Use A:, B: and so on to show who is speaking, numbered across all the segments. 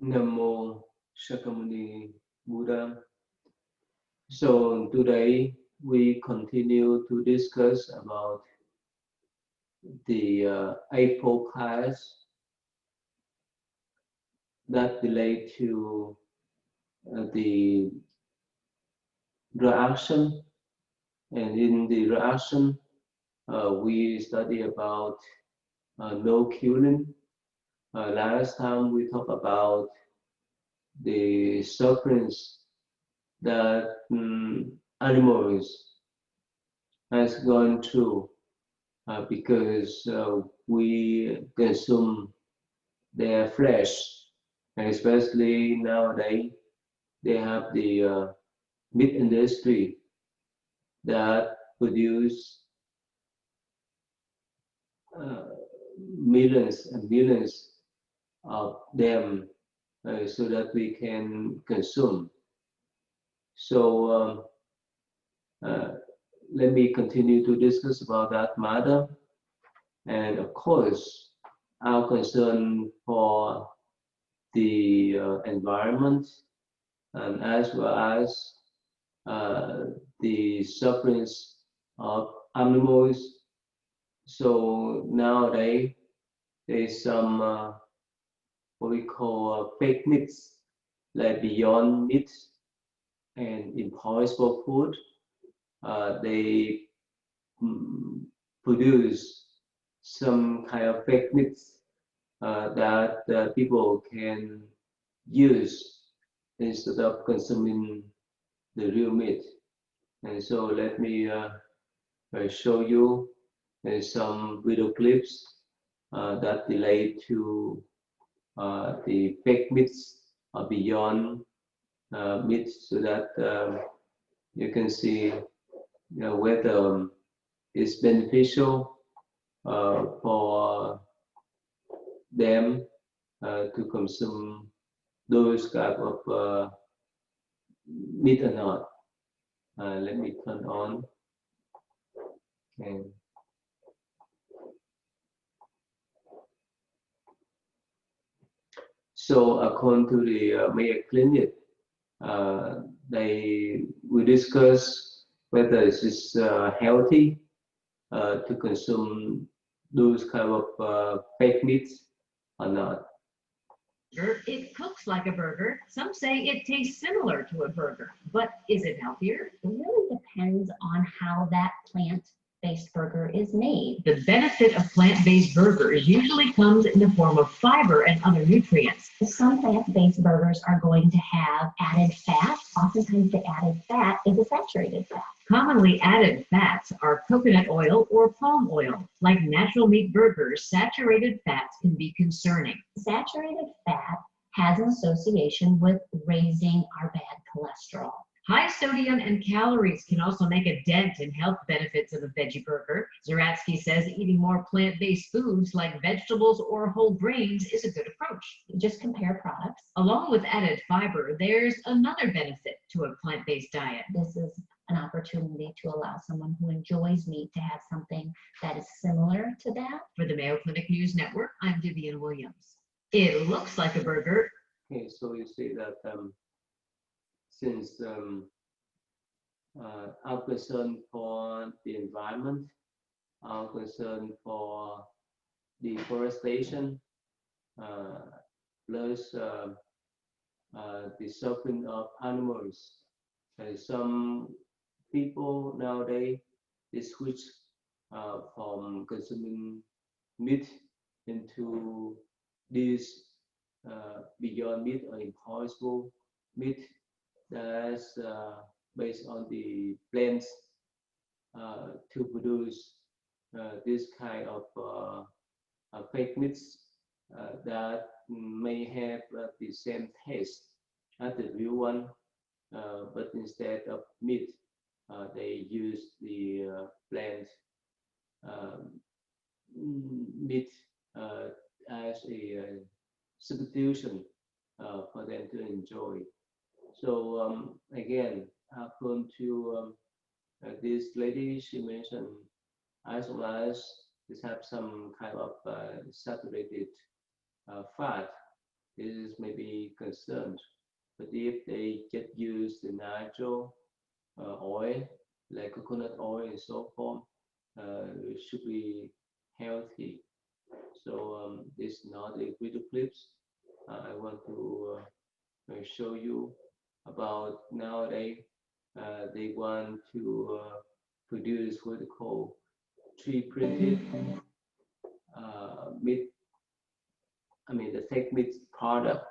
A: Namo Shakyamuni Buddha. So today we continue to discuss about the April class that relate to the reaction, and in the reaction we study about no killing. Last time we talked about the sufferings that animals has gone through because we consume their flesh, and especially nowadays they have the meat industry that produce uh, millions and millions of them so that we can consume. So uh, let me continue to discuss about that matter. And of course, our concern for the environment, and as well as the sufferings of animals. So nowadays, there's some what we call fake meats, like beyond meat and impossible food. They produce some kind of fake meats that people can use instead of consuming the real meat. And so let me show you some video clips that relate to the fake meats beyond meat, so that you can see whether it's beneficial for them to consume those type of meat or not. Let me turn on. Okay. So according to the Mayo Clinic, they we discuss whether it is healthy to consume those kind of fake meats or not.
B: It cooks like a burger. Some say it tastes similar to a burger, but is it healthier?
C: It really depends on how that plant-based burger is made.
B: The benefit of plant-based burgers usually comes in the form of fiber and other nutrients.
C: Some plant-based burgers are going to have added fat. Oftentimes the added fat is a saturated fat.
B: Commonly added fats are coconut oil or palm oil. Like natural meat burgers, saturated fats can be concerning.
C: Saturated fat has an association with raising our bad cholesterol.
B: High sodium and calories can also make a dent in health benefits of a veggie burger. Zeratsky says eating more plant-based foods like vegetables or whole grains is a good approach.
C: Just compare products.
B: Along with added fiber, there's another benefit to a plant-based diet.
C: This is an opportunity to allow someone who enjoys meat to have something that is similar to that.
B: For the Mayo Clinic News Network, I'm Vivian Williams. It looks like a burger.
A: Okay, so you see that since our concern for the environment, our concern for deforestation, plus the suffering of animals, some people nowadays they switch from consuming meat into this beyond meat or impossible meat that's based on the plants to produce this kind of fake meats that may have the same taste as the real one, but instead of meat, they use the plant um, meat as a substitution for them to enjoy. So again, according to this lady, she mentioned as well as this have some kind of saturated fat. this is maybe concerned. But if they just use the natural oil, like coconut oil and so forth, it should be healthy. So this is not a video clips. I want to show you about nowadays. They want to produce what they call 3D printed meat. I mean the fake meat product.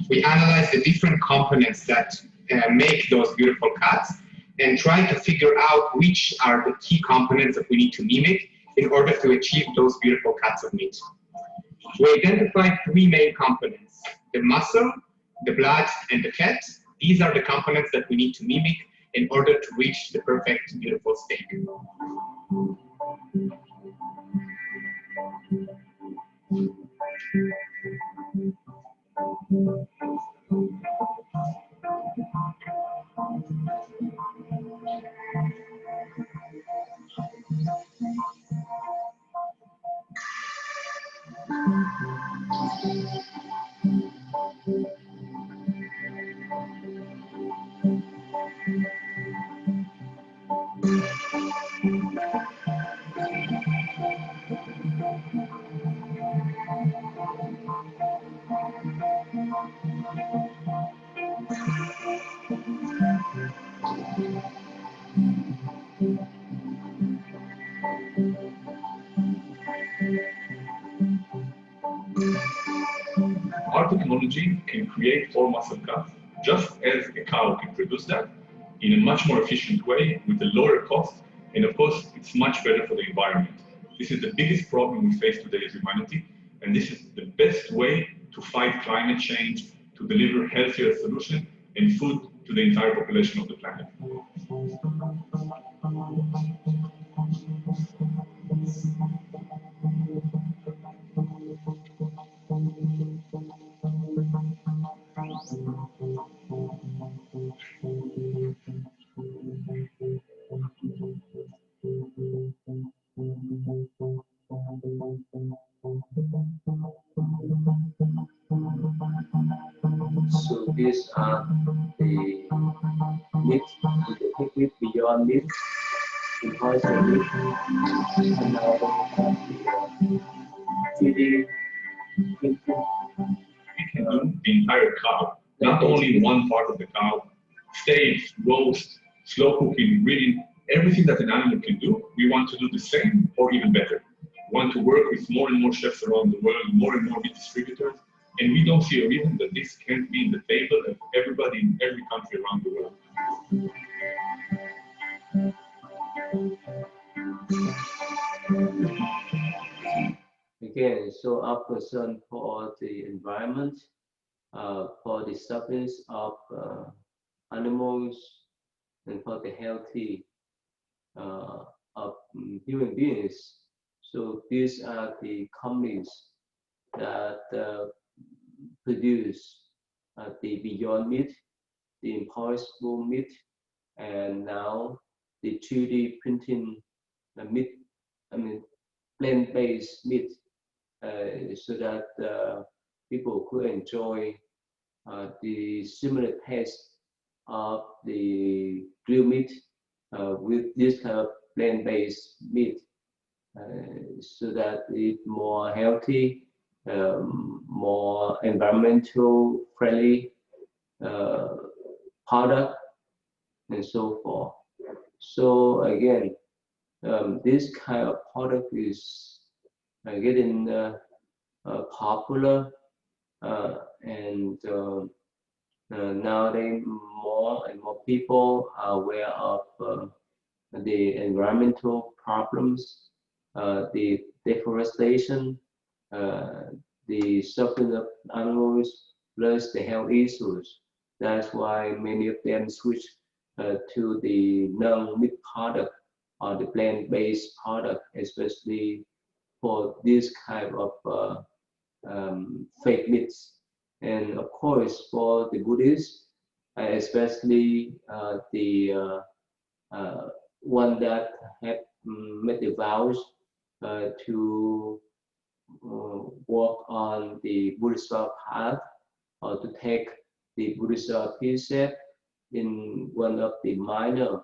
D: We analyze the different components that make those beautiful cuts and try to figure out which are the key components that we need to mimic in order to achieve those beautiful cuts of meat. We identified three main components: the muscle, the blood, and the fat. These are the components that we need to mimic in order to reach the perfect, beautiful steak.
E: Our technology can create whole muscle cuts just as a cow can produce that in a much more efficient way with a lower cost, and of course it's much better for the environment. This is the biggest problem we face today as humanity, and this is the best way to fight climate change, to deliver healthier solutions and food to the entire population of the planet.
A: So these are the meat, the technique beyond meat, impossible meat, and now the 3D printing.
E: We can do the entire cow, not only one part of the cow. Steak, roast, slow cooking, grilling, everything that an animal can do, we want to do the same or even better. We want to work with more and more chefs around the world, more and more meat distributors, and we don't see a reason that this can't be in the table of everybody in every country around the world.
A: Again, so our concern for the environment, for the sustenance of animals, and for the healthy of human beings. So these are the companies that produce the Beyond Meat, the Impossible Meat, and now the 3D printing meat, I mean plant-based meat, so that people could enjoy the similar taste of the grilled meat with this kind of plant-based meat, so that it's more healthy, more environmental friendly product, and so forth. So again, this kind of product is getting popular, and nowadays more and more people are aware of the environmental problems, the deforestation, the suffering of animals, plus the health issues. That's why many of them switch to the non-meat product or the plant-based product, especially for this kind of fake meats. And of course, for the Buddhists, especially the one that have made the vows to walk on the Buddhist path, or to take the Buddhist precept in one of the minor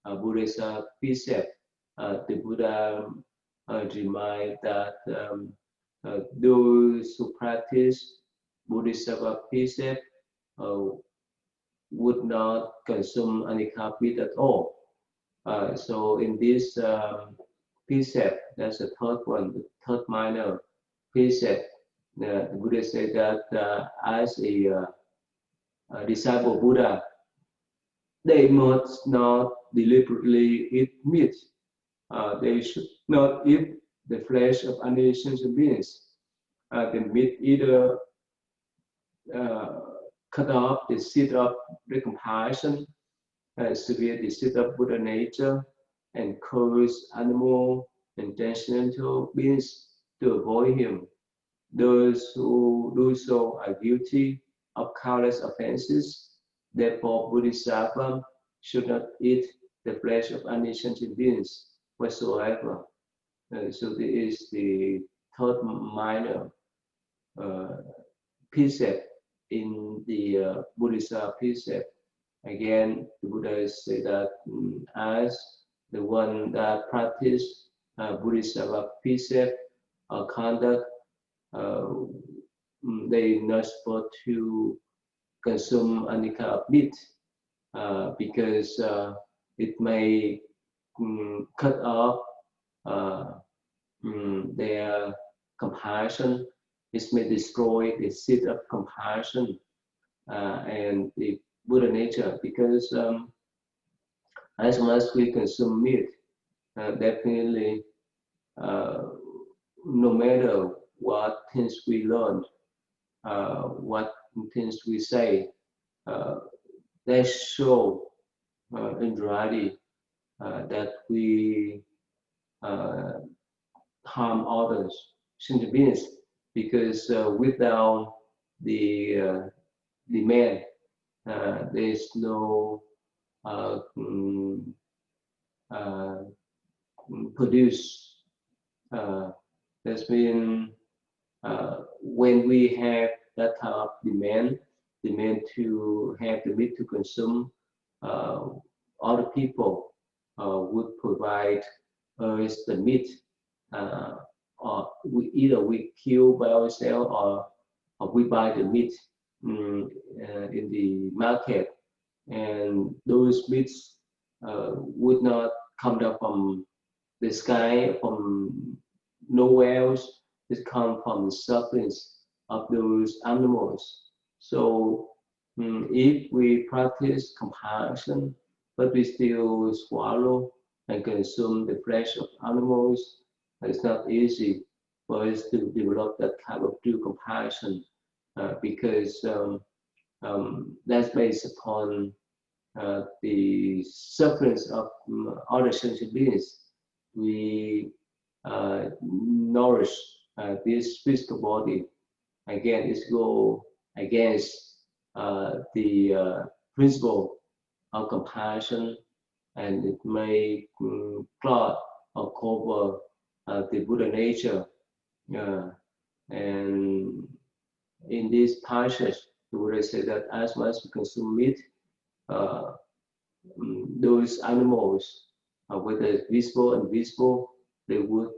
A: Buddhist precepts. The Buddha remind that those who practice Buddhist precept would not consume any meat at all. So in this precept, that's the third one, the third minor precept. The Buddha said that as a disciple Buddha, they must not deliberately eat meat. They should not eat the flesh of any sentient beings. The meat either cut off the seed of the compassion, severe the seed of Buddha nature, and curse animal and transcendental beings to avoid him. Those who do so are guilty of countless offenses. Therefore, Bodhisattva should not eat the flesh of any sentient beings whatsoever. So this is the third minor precept in the Buddhist precept. Again, the Buddha said that as the one that practice Buddhist precept or conduct, they not supposed to consume any kind of meat because it may cut off their compassion. It may destroy the seed of compassion and the Buddha nature, because as much we consume meat, definitely no matter what things we learn, what things we say, they show in reality that we harm others, sentient beings, because without the man, there is no produce. That's been when we have that kind of demand to have the meat to consume, other people would provide us the meat, or either we kill by ourselves, or we buy the meat in the market, and those meats would not come down from the sky, from nowhere else. It comes from the sufferings of those animals. So if we practice compassion, but we still swallow and consume the flesh of animals, it's not easy for us to develop that kind of true compassion, because that's based upon the sufferings of other sentient beings. We nourish this physical body. Again, it's go against the principle of compassion, and it may clot or cover the Buddha nature. And in this passage, the Buddha said that as much as we consume meat, those animals, whether visible and invisible, they would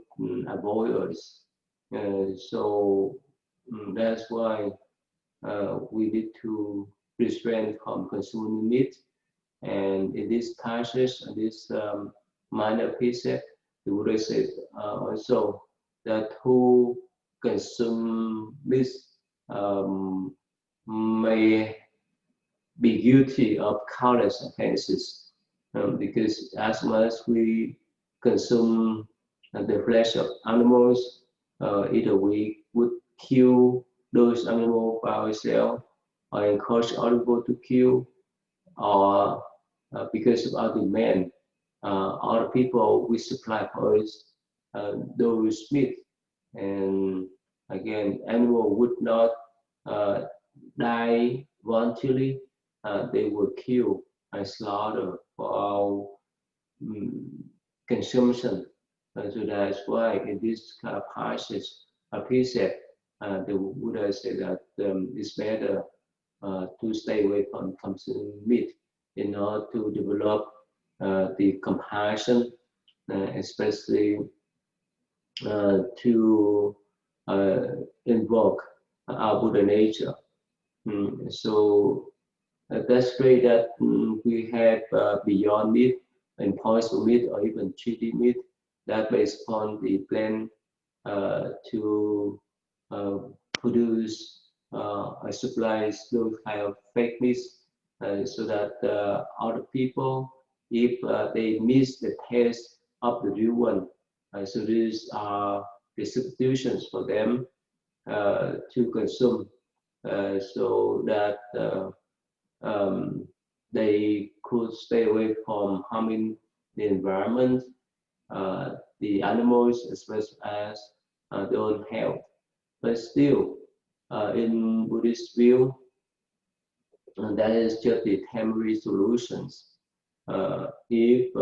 A: avoid us. So that's why we need to restrain from consuming meat. And in this passage, in this minor precept, the Buddha said also that who consume meat may be guilty of countless offenses, because as much as we consume the flesh of animals, either we would kill those animals by ourselves, or encourage other people to kill, or because of our demand, other people will supply for us those meat. And again, animal would not die voluntarily. They were killed and slaughtered for our consumption. So that's why in this kind of passage, a precept, the Buddha said that it's better to stay away from consuming meat in order to develop the compassion, especially to invoke our Buddha nature. So that's great that we have beyond meat, impossible meat, or even treaty meat that based upon the plan to produce supplies those kind of fake meats, so that other people, if they miss the taste of the real one, so these are the substitutions for them to consume, so that they could stay away from harming the environment, the animals, as well as their own health. But still, in Buddhist view, that is just the temporary solutions. If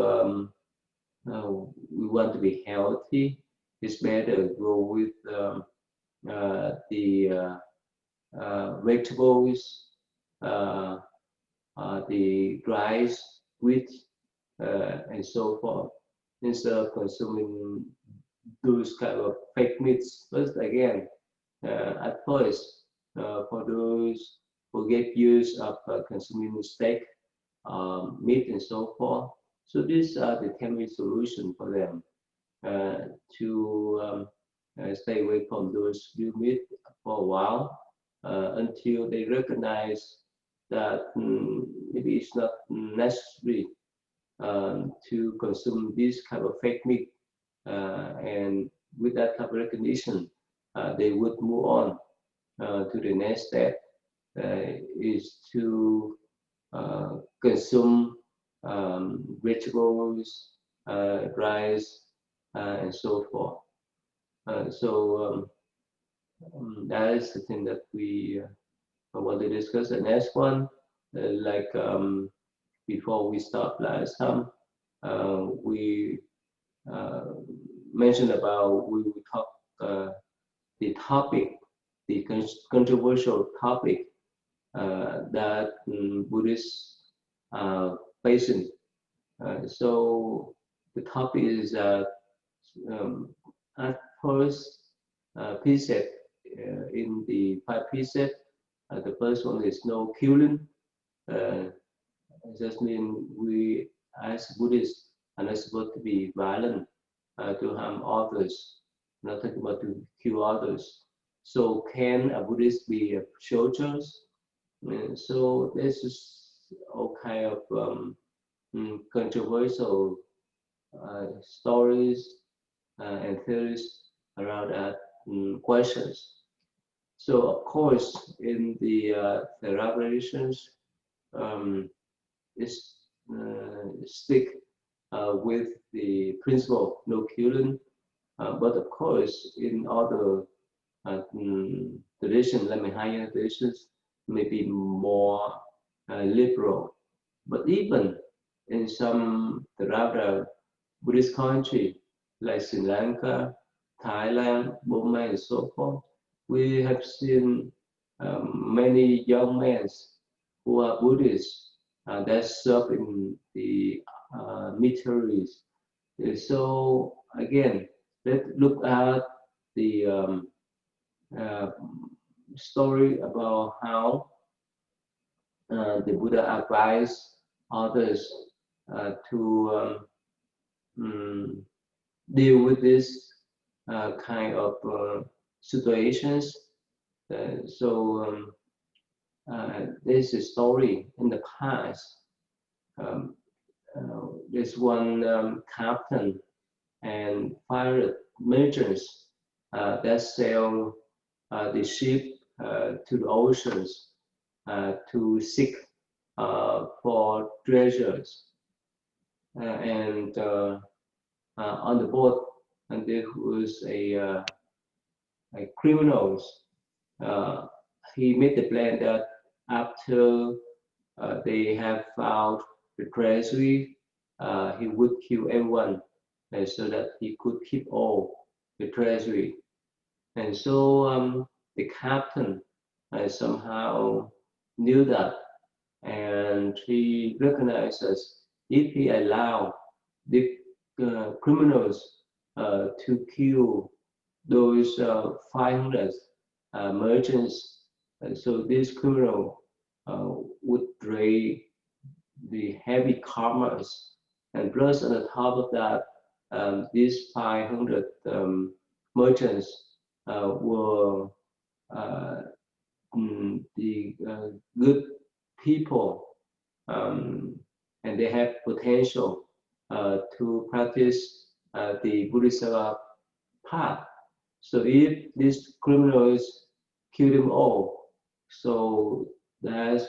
A: we want to be healthy, it's better go with the vegetables, the rice, wheat, and so forth, instead of consuming those kind of fake meats. But again, at first, for those who get used of consuming steak, meat, and so forth, so these are the temporary solution for them to stay away from those real meat for a while, until they recognize that maybe it's not necessary to consume this kind of fake meat, and with that type of recognition, they would move on to the next step, is to consume vegetables, rice, and so forth. So that is the thing that we want to discuss. The next one, like before we start last time, we mentioned about, we will talk the topic, the controversial topic that Buddhists facing. So the topic is that at first precept in the 5 precepts. The first one is no killing. Just mean we as Buddhists are not supposed to be violent, to harm others, not talking about to kill others. So can a Buddhist be soldiers? So this is all kind of controversial stories and theories around that questions. So of course, in the revelations, it's stick with the principle no killing, but of course, in other traditions, like higher traditions, may be more liberal. But even in some Theravada Buddhist country like Sri Lanka, Thailand, Burma, and so forth, we have seen many young men who are Buddhists that serve in the militaries. So again, let's look at the story about how the Buddha advised others to deal with this kind of situations. There's a story in the past. There's one captain and pirate merchants that sail the ship to the oceans to seek for treasures. And on the boat, and there was a criminals. He made the plan that after they have found the treasury, he would kill everyone so that he could keep all the treasury. And so the captain somehow knew that, and he recognizes if he allow the criminals to kill those 500 merchants, so this criminal would pay the heavy karmas, and plus on the top of that, these 500 merchants were the good people, and they have potential to practice the Buddhist path. So if these criminals kill them all, so that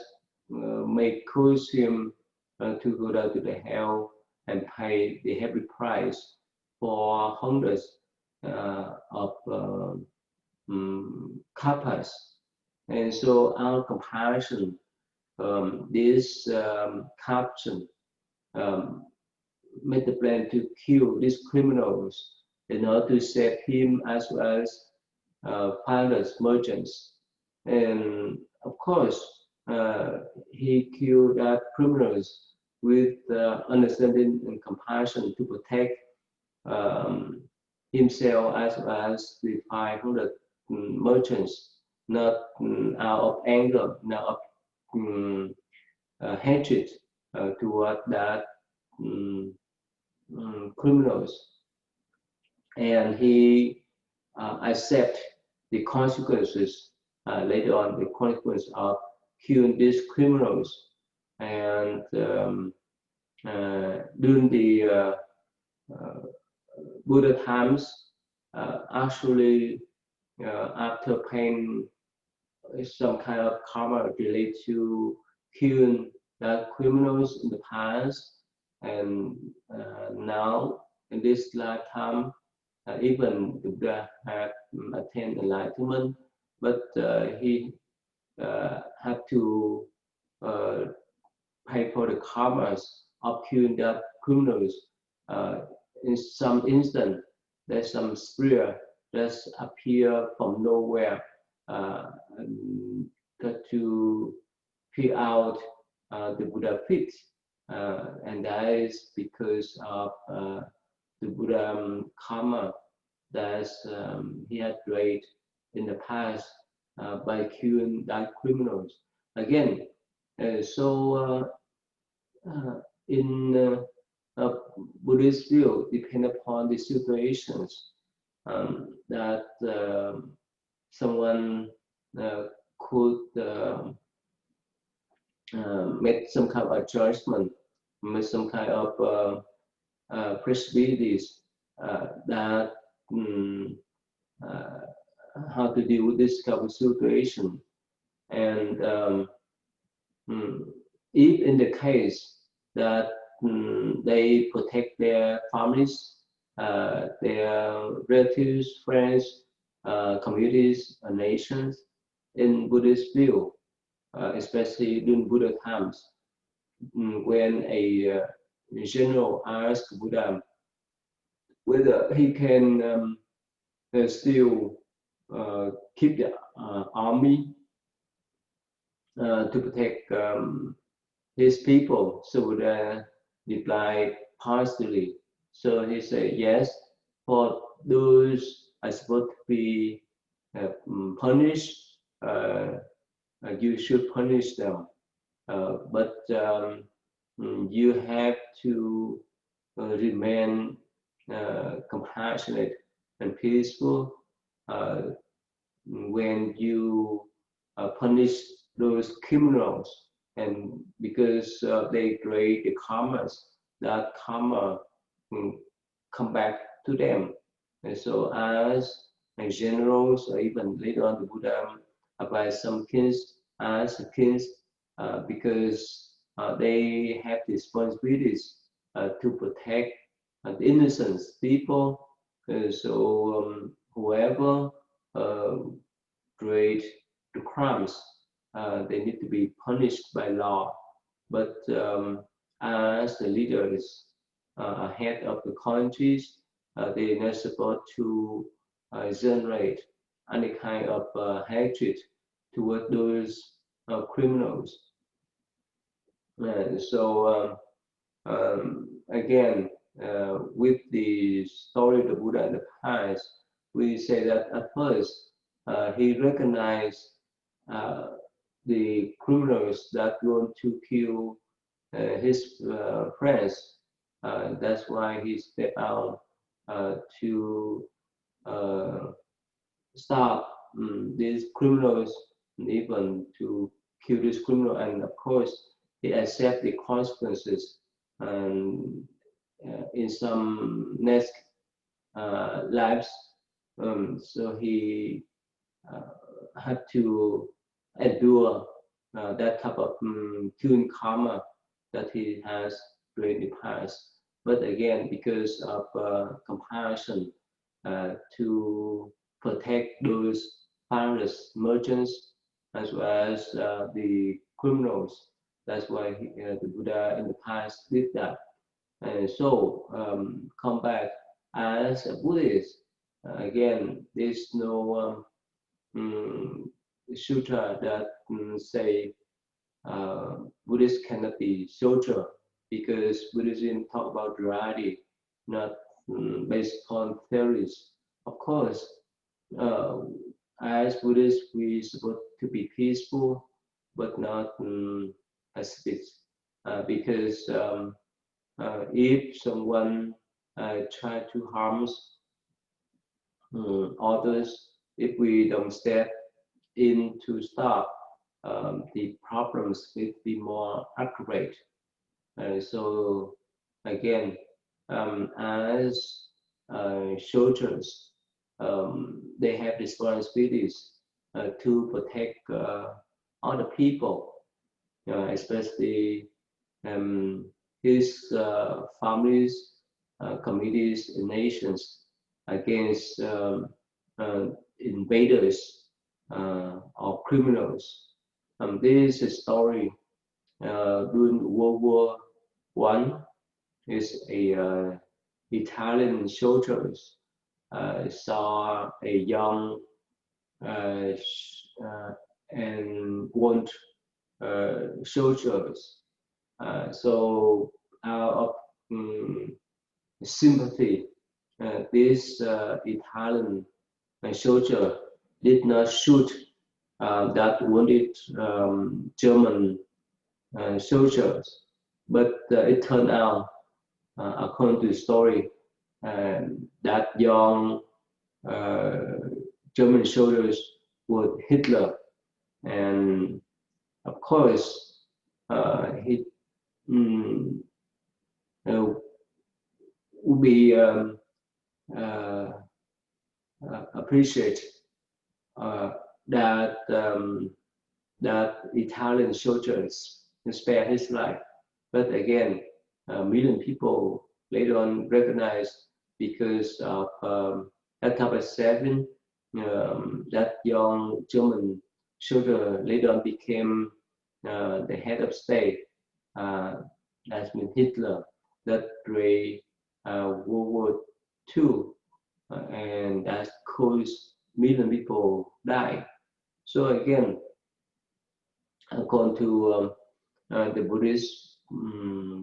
A: may cause him to go down to the hell and pay the heavy price for hundreds of kappas. And so our compassion, this captain made the plan to kill these criminals in order to save him as well as pilots, merchants. And of course, he killed that criminals with understanding and compassion to protect himself as well as the 500 merchants, not out of anger, not of hatred toward that criminals. And he accept the consequences later on, the consequence of killing these criminals. And during the Buddha times, actually after paying some kind of karma related to killing the criminals in the past, and now in this lifetime, even the Buddha had attained enlightenment, but he had to pay for the karmas of killing the criminals. In some instant, there's some spirit that appear from nowhere to peel out the Buddha feet, and that is because of the Buddha karma that he had created in the past by killing that criminals. Again, in Buddhist view, depend upon the situations that someone could make some kind of adjustment, make some kind of flexibilities that how to deal with this kind of situation. And if in the case that they protect their families, their relatives, friends, communities, nations, in Buddhist view, especially during Buddha times, when a general asked Buddha whether he can still keep the army to protect his people, so Buddha replied partially. So he said, yes, for those are supposed to be punished, you should punish them. But you have to remain compassionate and peaceful when you punish those criminals, and because they create the karmas, that karma come back to them. And so as generals, or even later on the Buddha applies some kings as kings, because they have responsibilities to protect the innocent people. So whoever create the crimes, they need to be punished by law. But as the leaders, head of the countries, they are not supposed to generate any kind of hatred toward those criminals. So again, with the story of the Buddha in the past, we say that at first he recognized the criminals that want to kill his friends. That's why he stepped out to stop these criminals, even to kill this criminal. And of course, he accept the consequences. And in some next lives, so he had to endure that type of killing karma that he has during the past. But again, because of compassion to protect those pirates, merchants, as well as the criminals, that's why the Buddha in the past did that. And so come back as a Buddhist. Again, there's no sutra that say Buddhists cannot be soldier, because Buddhism talk about duality, not based on theories. Of course, as Buddhists, we supposed to be peaceful, but not pacifist, because if someone try to harm others, if we don't step in to stop, the problems will be more accurate. So again, as soldiers, they have responsibilities to protect other people, especially his families, communities, and nations against invaders or criminals. This is a story during World War One. Is a Italian soldiers saw a young and want soldiers. So out of sympathy, this Italian soldier did not shoot that wounded German soldiers, but it turned out, according to the story, that young German soldiers were Hitler, and of course he would be appreciate that that Italian soldiers spare his life. But again, a million people later on recognized, because of that type of setting, that young German soldier later on became the head of state. That's been Hitler, that during World War II, and that caused million people die. So again, according to the Buddhist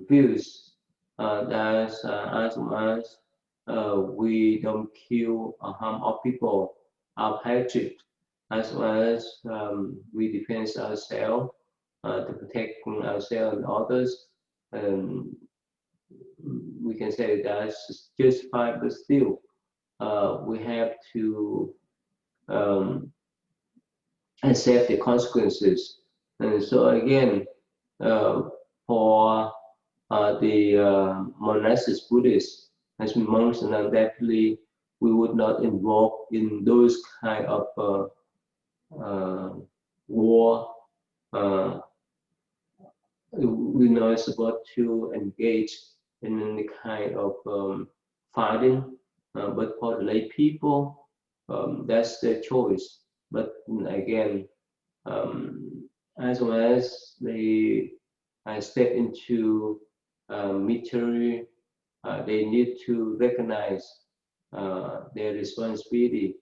A: views, that as long as we don't kill or harm our people, our hatred, as well as we defend ourselves to protect ourselves and others, we can say that's justified. But still, we have to accept the consequences. And so again, for the monastic Buddhists, as monks and nuns, definitely we would not involve in those kind of war. We're not supposed to engage in any kind of fighting, but for the lay people, that's their choice. But again, as long as they step into military, they need to recognize their responsibility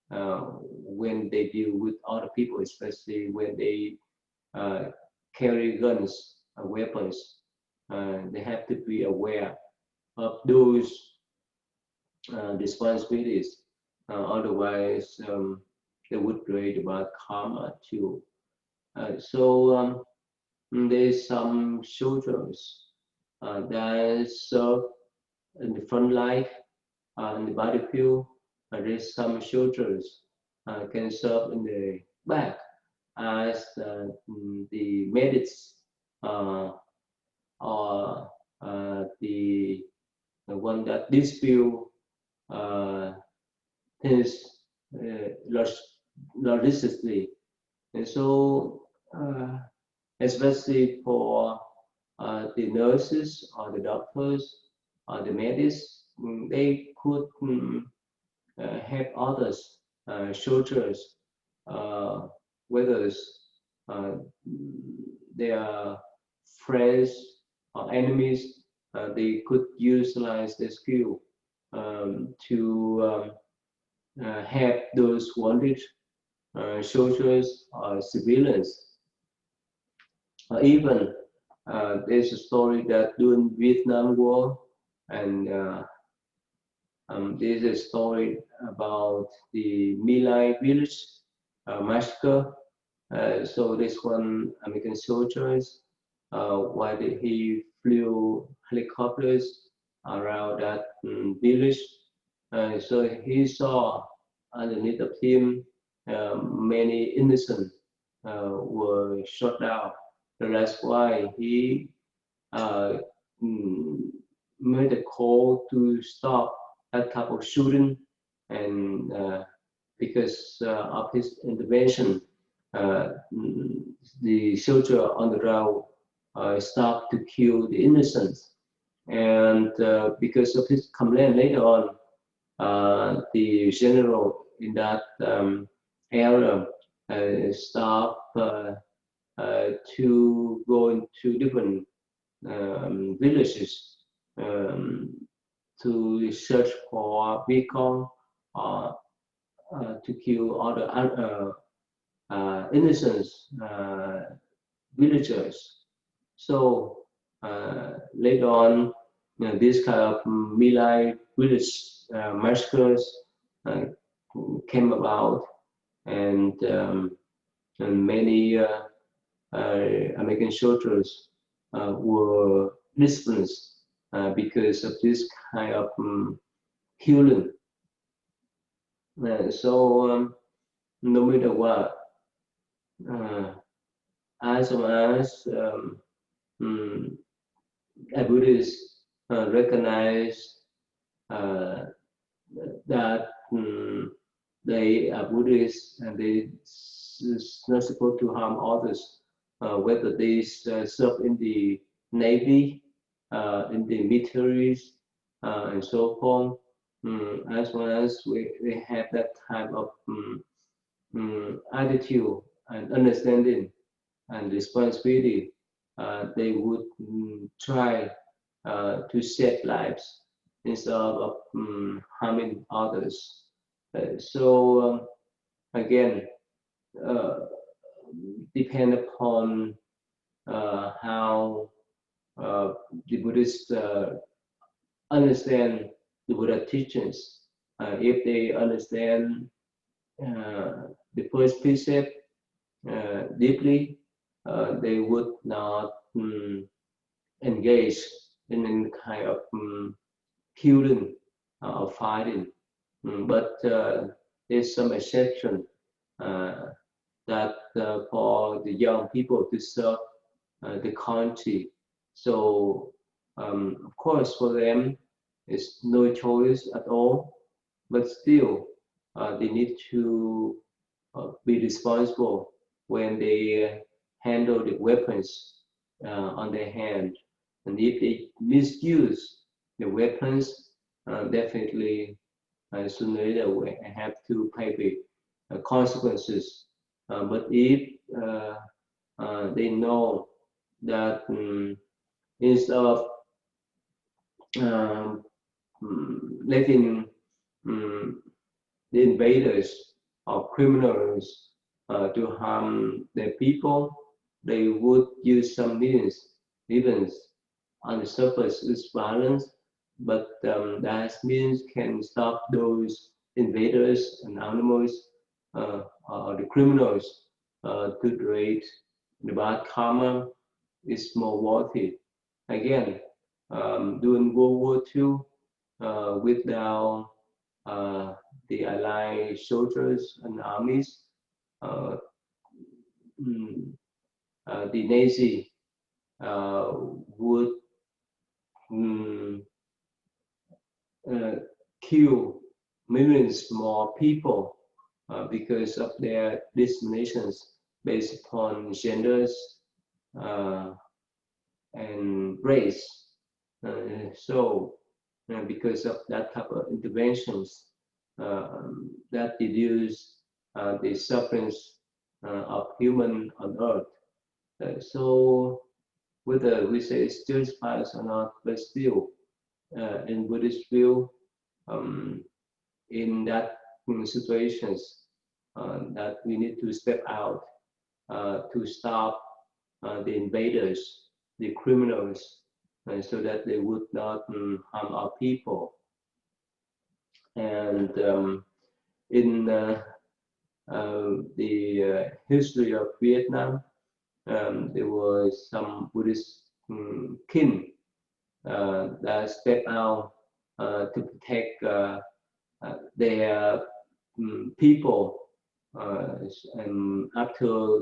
A: when they deal with other people, especially when they carry guns, weapons. They have to be aware of those responsibilities. Otherwise, they would create about karma too. There's some soldiers that serve in the front line, in the battlefield. There's some soldiers can serve in the back as the medics or the one that dispute things logistically. And so, especially for the nurses or the doctors or the medics, they could help others, soldiers, whether they are friends or enemies, they could utilize their skill to help those wounded soldiers or civilians. Even there's a story that during Vietnam War, and there's a story about the My Lai village massacre. So this one American soldiers, while he flew helicopters around that village, so he saw underneath of him many innocent were shot down. So that's why he made a call to stop that type of shooting, and because of his intervention, the soldier on the ground stopped to kill the innocents. And because of his complaint later on, the general in that area stopped to go into different villages to search for vehicle to kill other innocent villagers. So later on, this kind of My Lai village massacres came about, and many American soldiers were disciplined because of this kind of killing. No matter what, as long as a Buddhist recognize that they are Buddhists and they not supposed to harm others, whether they serve in the Navy, in the militaries, and so forth. As long as we have that type of attitude and understanding and responsibility, they would try to save lives instead of harming others. Again, depend upon how the Buddhists understand the Buddha teachings. If they understand the first precept deeply, they would not engage in any kind of killing or fighting. But there's some exception. that for the young people to serve the country. So of course for them it's no choice at all, but still they need to be responsible when they handle the weapons on their hand. And if they misuse the weapons, definitely sooner or later we have to pay the consequences. But if they know that instead of um, letting the invaders or criminals to harm their people, they would use some means, even on the surface it's violence, but that means can stop those invaders and animals or the criminals to create the bad karma is more worthy. Again, during World War II, without the Allied soldiers and armies, uh, the Nazi would kill millions more people because of their discriminations based upon genders and race. So because of that type of interventions that reduce the sufferings of human on earth. So whether we say it's justified or not, but still in Buddhist view, in that situations that we need to step out to stop the invaders, the criminals, so that they would not harm our people. And in the history of Vietnam, there was some Buddhist king that stepped out to protect their people, and after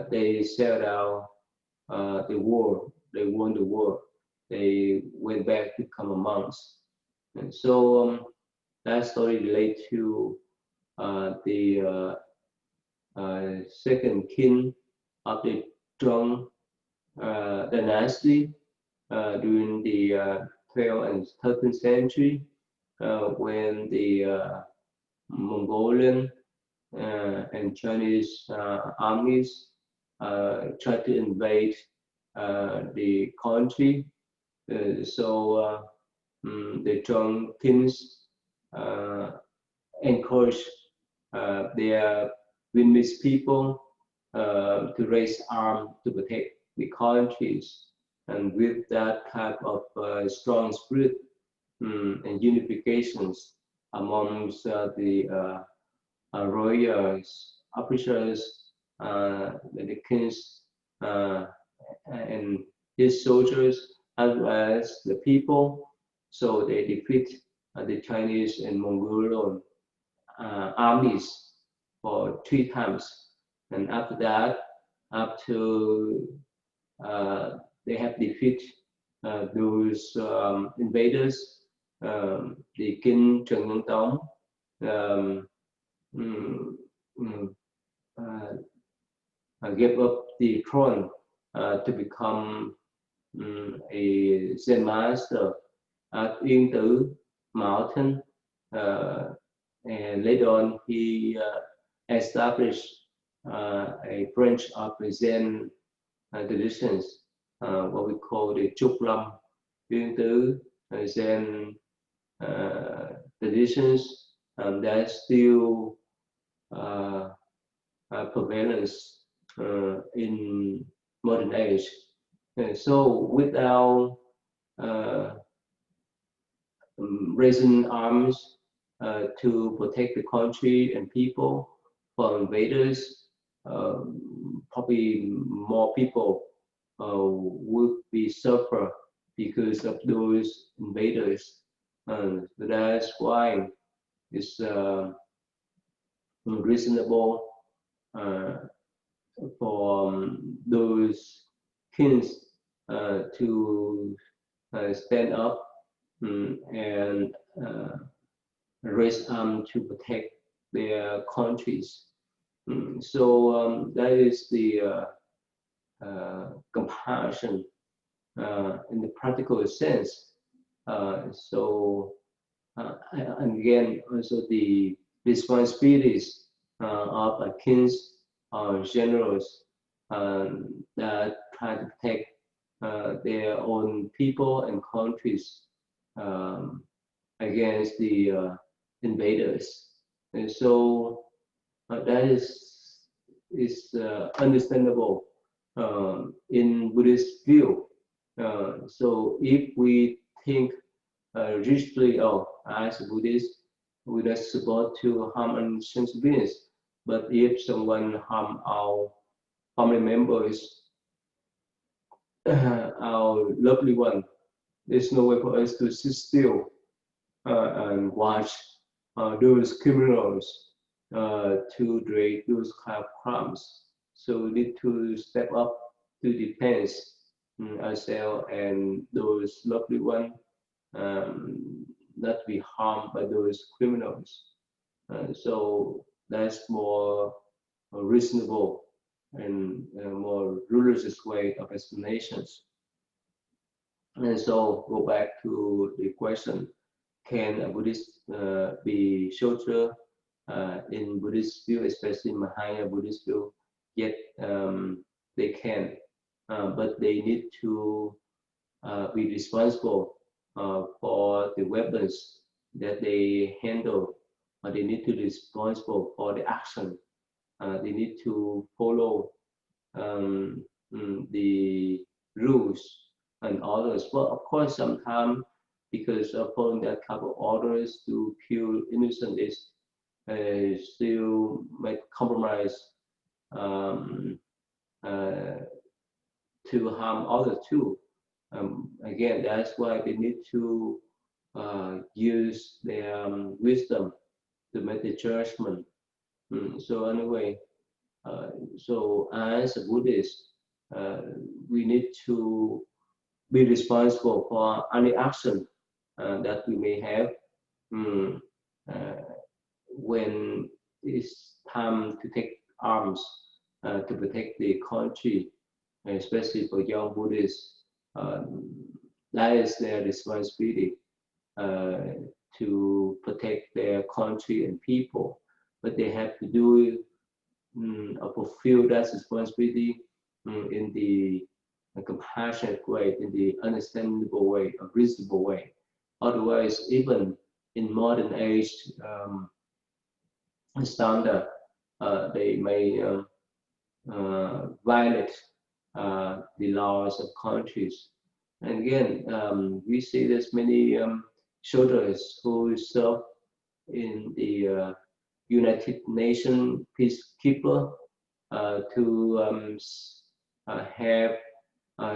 A: they settled out the war, they won the war, they went back to become monks. And so that story relates to the second king of the Zhong dynasty during the 12th and 13th century, when the Mongolian and Chinese armies tried to invade the country. So the Zhong kings encouraged their Vietnamese people to raise arms to protect the countries. And with that type of strong spirit and unifications amongst the royals, officers, the kings, and his soldiers, as well as the people. So they defeat the Chinese and Mongolian armies for 3 times. And after that, after they have defeated those invaders, the King Trần Nhân Tông gave up the throne to become a Zen master at Yên Tử mountain, and later on he established a branch of the Zen traditions, what we call the Trúc Lâm Yên Tử Zen traditions, that still prevalence in modern age. So without raising arms to protect the country and people from invaders, probably more people would be suffer because of those invaders. That's why it's reasonable for those kings to stand up and raise arms to protect their countries. So that is the compassion in the practical sense. And again, also the responsibilities of kings or generals that try to protect their own people and countries against the invaders. And so that is understandable in Buddhist view. So if we think rigidly, oh, as a Buddhist, we are not supposed to harm innocent beings. But if someone harm our family members, our lovely one, there's no way for us to sit still and watch those criminals to do those kind of crimes. So we need to step up to defend ourselves and those lovely ones, not be harmed by those criminals. So that's more reasonable and more religious way of explanations. And so go back to the question, can a Buddhist be soldier in Buddhist view, especially Mahayana Buddhist view? Yet they can, but they need to be responsible for the weapons that they handle. They need to be responsible for the action. They need to follow the rules and orders. But of course, sometimes because of following that couple of orders to kill innocent is still might compromise to harm others too. Again, that's why they need to use their wisdom to make the judgment. So anyway, so as a Buddhist, we need to be responsible for any action that we may have when it's time to take arms to protect the country, especially for young Buddhists. That is their responsibility to protect their country and people, but they have to do or fulfill that responsibility in the compassionate way, in the understandable way, a reasonable way. Otherwise, even in modern age standard, they may violate the laws of countries. And again, we see there's many soldiers who serve in the United Nations peacekeeper to have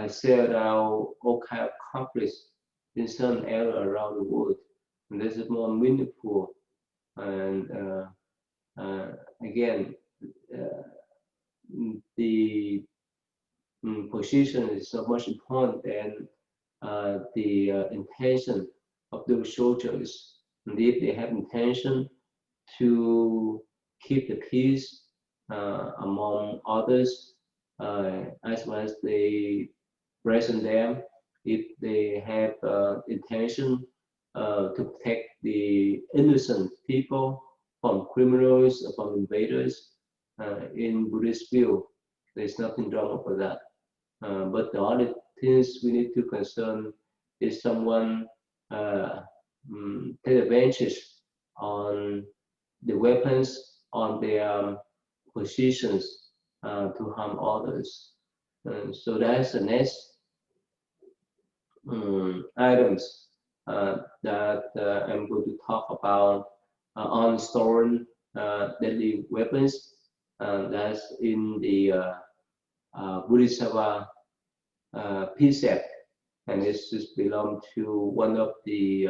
A: sailed out all kind of conflicts in some area around the world. And this is more meaningful. And again, the position is so much important than the intention of those soldiers. And if they have intention to keep the peace among others, as well as they present them, if they have intention to protect the innocent people from criminals, from invaders, in Buddhist view, there's nothing wrong with that. But the other things we need to concern is someone take advantage on the weapons, on their positions to harm others. So that's the next items that I'm going to talk about on storing deadly weapons. That's in the Bodhisattva precept, and this just belongs to one of the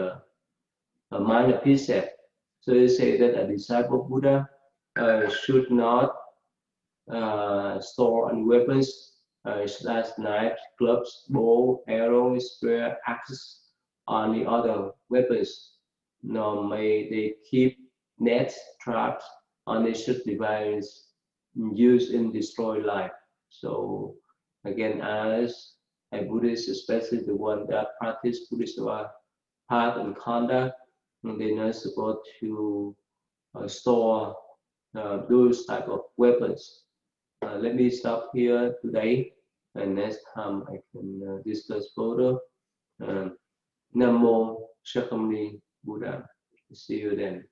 A: minor precepts. So they say that a disciple Buddha should not store and weapons, such as knives, clubs, bow, arrows, spear, axes, or the other weapons. Nor may they keep nets, traps, or nature devices used in destroy life. So again, as a Buddhist, especially the one that practice Buddhist path and conduct, they're not supposed to store those type of weapons. Let me stop here today, and next time I can discuss further. Nam Mô Sakamni Buddha. See you then.